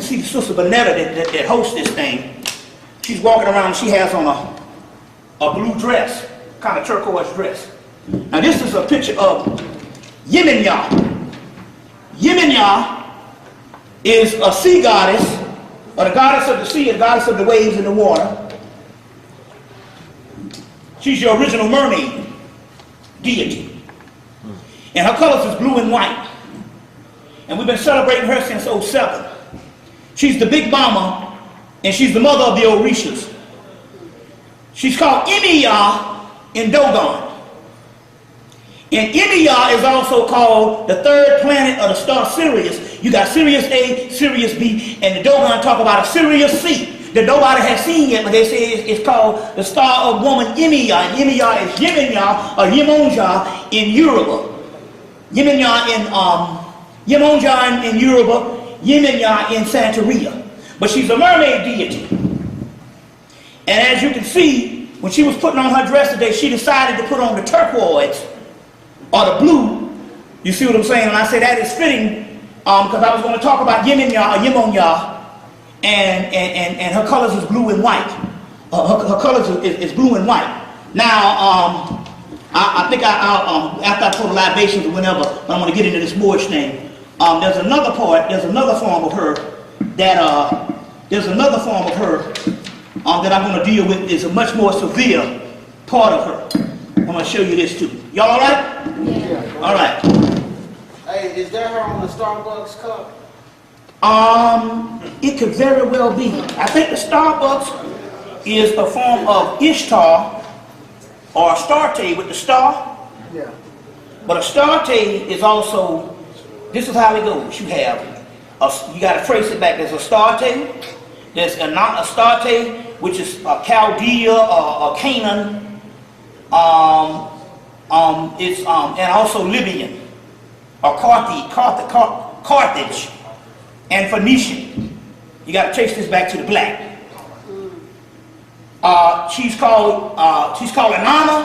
can see the Sister Bonetta that hosts this thing. She's walking around, she has on a blue dress, kind of turquoise dress. Now this is a picture of Yemaya. Yemaya is a sea goddess, or the goddess of the sea, the goddess of the waves and the water. She's your original mermaid deity. And her colors is blue and white. And we've been celebrating her since '07. She's the big mama, and she's the mother of the Orishas. She's called Yemaya in Dogon. And Yemaya is also called the third planet of the star Sirius. You got Sirius A, Sirius B, and the Dogon talk about a Sirius C that nobody has seen yet, but they say it's called the star of woman Yemaya. And Yemaya is Yemaya or Yemonja in Yoruba. Yemaya in Yemonja in Yoruba, Yemaya in Santeria. But she's a mermaid deity. And as you can see, when she was putting on her dress today, she decided to put on the turquoise or the blue. You see what I'm saying? And I say that is fitting because I was going to talk about Yemaya or Yemonya, and her colors is blue and white. Her colors is blue and white. Now, I think after I pour the libations or whenever, I'm going to get into this Moorish thing. There's another part, there's another form of her that that I'm going to deal with is a much more severe part of her. I'm going to show you this too. Y'all all right? Yeah. All right. Hey, is that her on the Starbucks cup? It could very well be. I think the Starbucks is a form of Ishtar or Astarte with the star. Yeah. But Astarte is also, this is how it goes. You got to trace it back. There's Astarte, there's Astarte, which is a Chaldea or Canaan. And also Libyan or Carthage and Phoenician. You got to trace this back to the black. She's called Inanna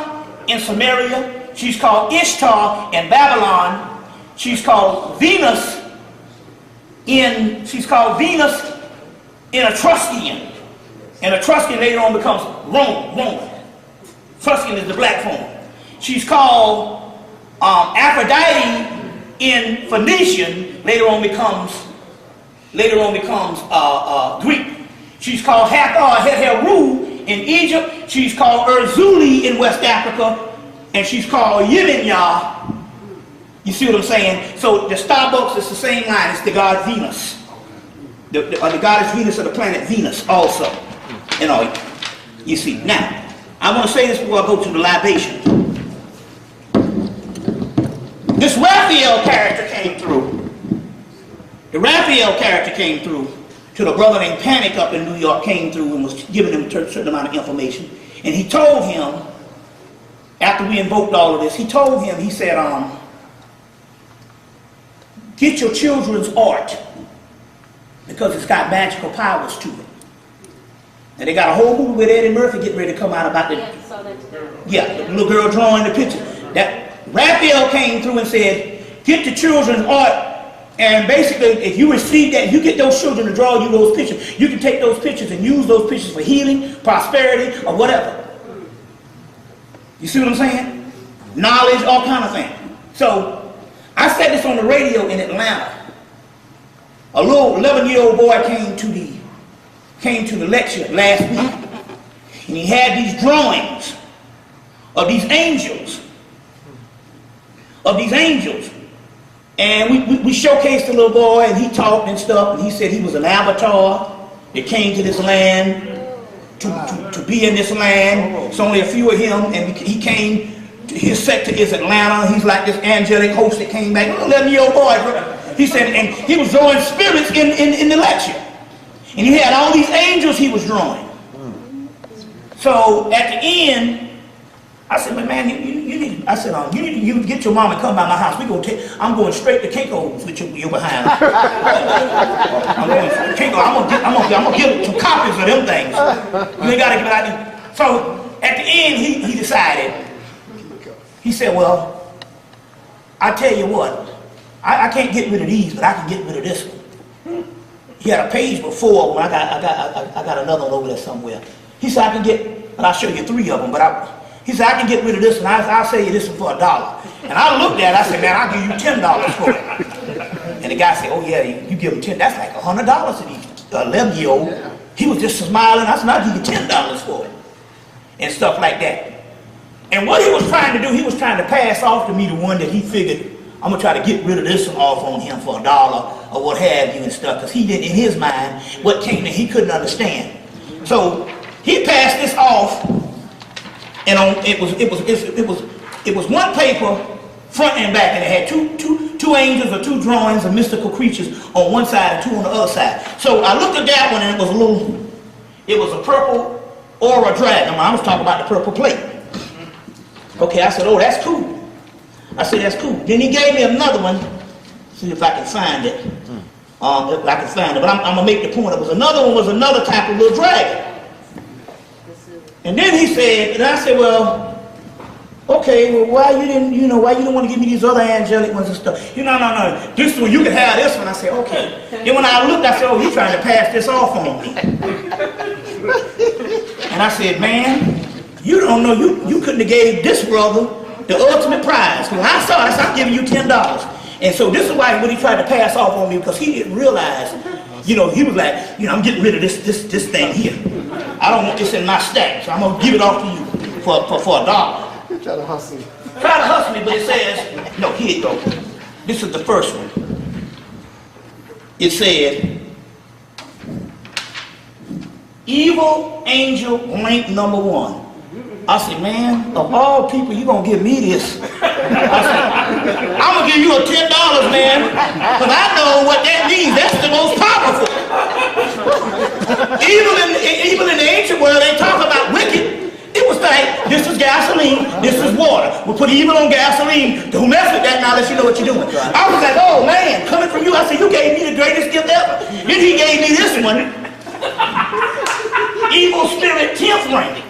in Samaria. She's called Ishtar in Babylon. She's called Venus in Etruscan. And Etruscan later on becomes Roman. Etruscan is the black form. She's called Aphrodite in Phoenician. Later on becomes Greek. She's called Heru in Egypt. She's called Erzuli in West Africa, and she's called Yemaya. You see what I'm saying? So the Starbucks is the same line. It's the god Venus, the goddess Venus of the planet Venus also. You see. Now, I want to say this before I go to the libation. This Raphael character came through. The Raphael character came through to the brother named Panic up in New York, came through and was giving him a certain amount of information. And he told him, after we invoked all of this, he told him, he said, get your children's art because it's got magical powers to it. And they got a whole movie with Eddie Murphy getting ready to come out about the the little girl drawing the picture. That Raphael came through and said, get the children's art. And basically, if you receive that, you get those children to draw you those pictures. You can take those pictures and use those pictures for healing, prosperity, or whatever. You see what I'm saying? Knowledge, all kind of things. So, I said this on the radio in Atlanta. A little 11-year-old boy came to the lecture last week. And he had these drawings of these angels. And we showcased the little boy, and he talked and stuff, and he said he was an avatar that came to this land to be in this land. It's only a few of him, and he came, his sector is Atlanta. He's like this angelic host that came back, 11-year-old boy. He said, and he was drawing spirits in the lecture. And he had all these angels he was drawing. So at the end, I said, man, you need to get your mom and come by my house. I'm going straight to Kinko's with you behind. I'm going to Kinko. I'm gonna give some copies of them things. You ain't gotta give it out. So at the end, he decided. He said, well, I tell you what, I can't get rid of these, but I can get rid of this one. He had a page with 4 of them. I got another one over there somewhere. He said, I can get, and I'll show you 3 of them, but he said, I can get rid of this one. I'll sell you this one for $1. And I looked at it, I said, man, I'll give you $10 for it. And the guy said, oh yeah, you give him 10, that's like $100 to these 11-year-old. Yeah. He was just smiling. I said, I'll give you $10 for it. And stuff like that. And what he was trying to do, he was trying to pass off to me the one that he figured, I'm gonna try to get rid of this one off on him for $1 or what have you and stuff, because he didn't, in his mind, what came to, he couldn't understand. So he passed this off, and on it was one paper, front and back, and it had two angels or 2 drawings of mystical creatures on one side and 2 on the other side. So I looked at that one, and it was a purple aura dragon. I was talking about the purple plate. Okay, I said, oh, that's cool. I said, that's cool. Then he gave me another one. See if I can find it. If I can find it. But I'm going to make the point. It was another one, was another type of little dragon. And then he said, and I said, well, okay, well, why you didn't want to give me these other angelic ones and stuff? No. This one, you can have this one. I said, okay. Then when I looked, I said, oh, he's trying to pass this off on me. And I said, man, you don't know, you couldn't have gave this brother the ultimate prize. When I saw it, I said, I'm giving you $10. And so this is why when he tried to pass off on me, because he didn't realize, he was like, I'm getting rid of this thing here. I don't want this in my stack, so I'm gonna give it off to you for $1. You try to hustle me. Try to hustle me, but it says, no, here it goes. This is the first one. It said, evil angel link number 1. I said, man, of all people, you gonna give me this? I said, I'm gonna give you a $10, man, because I know what that means. That's the most powerful. Even in the ancient world, they talk about wicked. It was like, this is gasoline, this is water. We'll put evil on gasoline. Don't mess with that now, let you know what you're doing. I was like, oh man, coming from you, I said, you gave me the greatest gift ever. Then he gave me this one. Evil spirit 10th rank.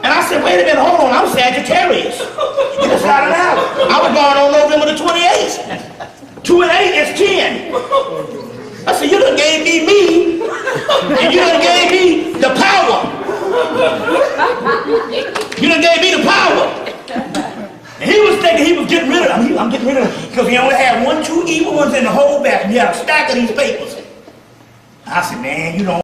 And I said, wait a minute, hold on, I'm Sagittarius. And it's not an hour. I was born on November the 28th. 2 and 8 is 10. I said, you done gave me, and you done gave me the power. You done gave me the power. And he was thinking he was getting rid of them. I'm getting rid of them. Because he only had 1, 2 evil ones in the whole back. And he had a stack of these papers. I said, man, you don't.